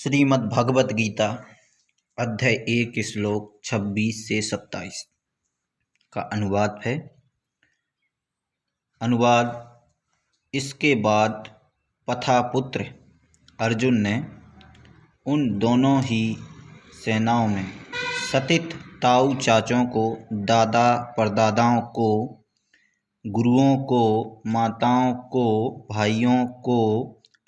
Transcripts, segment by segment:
श्रीमद् भगवत गीता अध्याय 1 श्लोक 26 से 27 का अनुवाद है। अनुवाद। इसके बाद पथापुत्र अर्जुन ने उन दोनों ही सेनाओं में सतित ताऊ चाचों को, दादा परदादाओं को, गुरुओं को, माताओं को, भाइयों को,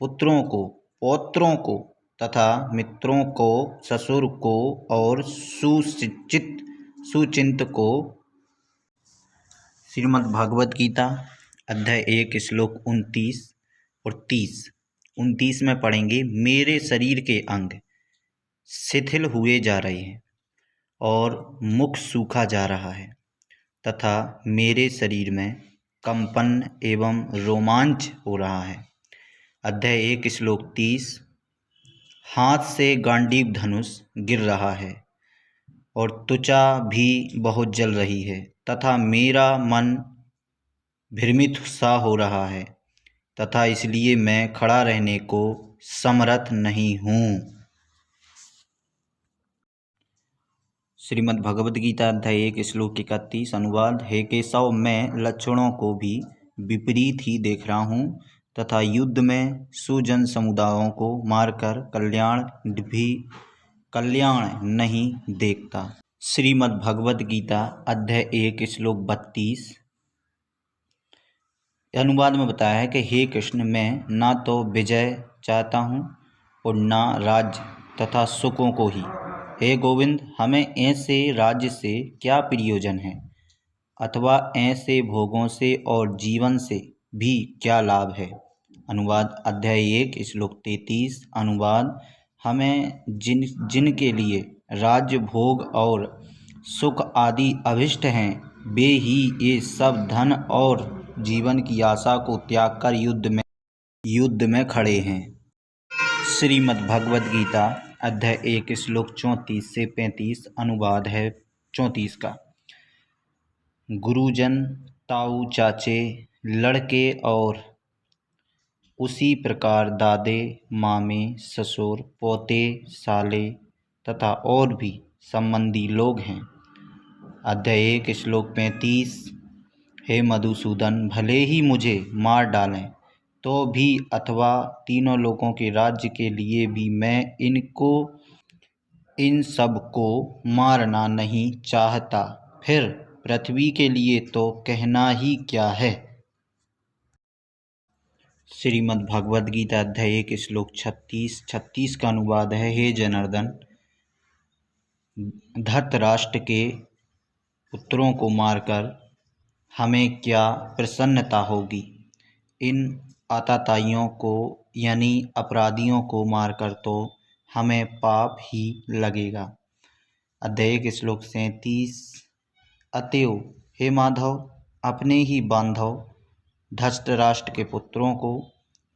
पुत्रों को, पौत्रों को तथा मित्रों को, ससुर को और सुचिंत को। श्रीमद् भागवत गीता अध्याय 1 श्लोक 29 और 30। 29 में पढ़ेंगे, मेरे शरीर के अंग शिथिल हुए जा रहे हैं और मुख सूखा जा रहा है तथा मेरे शरीर में कंपन एवं रोमांच हो रहा है। अध्याय 1 श्लोक 30। हाथ से गांडीव धनुष गिर रहा है और त्वचा भी बहुत जल रही है तथा मेरा मन भ्रमित सा हो रहा है तथा इसलिए मैं खड़ा रहने को समर्थ नहीं हूँ। श्रीमद् भगवद गीता अध्याय 1 श्लोक 31। अनुवाद। हे केशव, मैं लक्षणों को भी विपरीत ही देख रहा हूँ तथा युद्ध में सुजन समुदायों को मारकर कल्याण नहीं देखता। श्रीमद् भगवद गीता अध्याय 1 श्लोक 32। अनुवाद में बताया है कि हे कृष्ण, मैं ना तो विजय चाहता हूँ और ना राज्य तथा सुखों को ही। हे गोविंद, हमें ऐसे राज्य से क्या प्रयोजन है अथवा ऐसे भोगों से और जीवन से भी क्या लाभ है। अनुवाद। अध्याय 1 श्लोक 33। अनुवाद। हमें जिनके लिए राज्य भोग और सुख आदि अभिष्ट हैं, वे ही ये सब धन और जीवन की आशा को त्याग कर युद्ध में खड़े हैं। श्रीमद् भगवद गीता अध्याय 1 श्लोक 34 से 35। अनुवाद है 34 का। गुरुजन, ताऊ चाचे, लड़के और उसी प्रकार दादे, मामे, ससुर, पोते, साले तथा और भी संबंधी लोग हैं। अध्याय 1 श्लोक 35। हे मधुसूदन, भले ही मुझे मार डालें तो भी अथवा तीनों लोगों के राज्य के लिए भी मैं इन सब को मारना नहीं चाहता। फिर पृथ्वी के लिए तो कहना ही क्या है। श्रीमद् भगवद गीता अध्याय 1 श्लोक 36 का अनुवाद है। हे जनार्दन, धृतराष्ट्र के पुत्रों को मारकर हमें क्या प्रसन्नता होगी। इन आतताइयों को यानी अपराधियों को मारकर तो हमें पाप ही लगेगा। अध्याय 1 श्लोक 37। अतएव हे माधव, अपने ही बांधव धृतराष्ट्र के पुत्रों को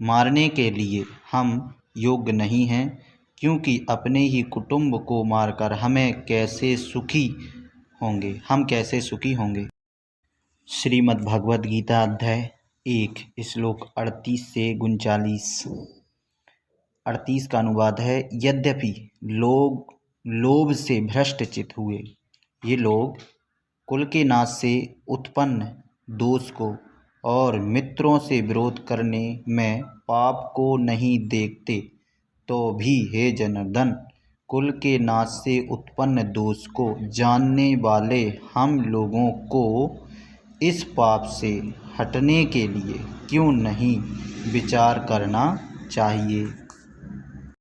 मारने के लिए हम योग्य नहीं हैं, क्योंकि अपने ही कुटुंब को मारकर हम कैसे सुखी होंगे। श्रीमद् भगवद गीता अध्याय 1 श्लोक 38 से 39। 38 का अनुवाद है। यद्यपि लोग लोभ से भ्रष्टचित हुए, ये लोग कुल के नाश से उत्पन्न दोष को और मित्रों से विरोध करने में पाप को नहीं देखते, तो भी हे जनार्दन, कुल के नाश से उत्पन्न दोष को जानने वाले हम लोगों को इस पाप से हटने के लिए क्यों नहीं विचार करना चाहिए।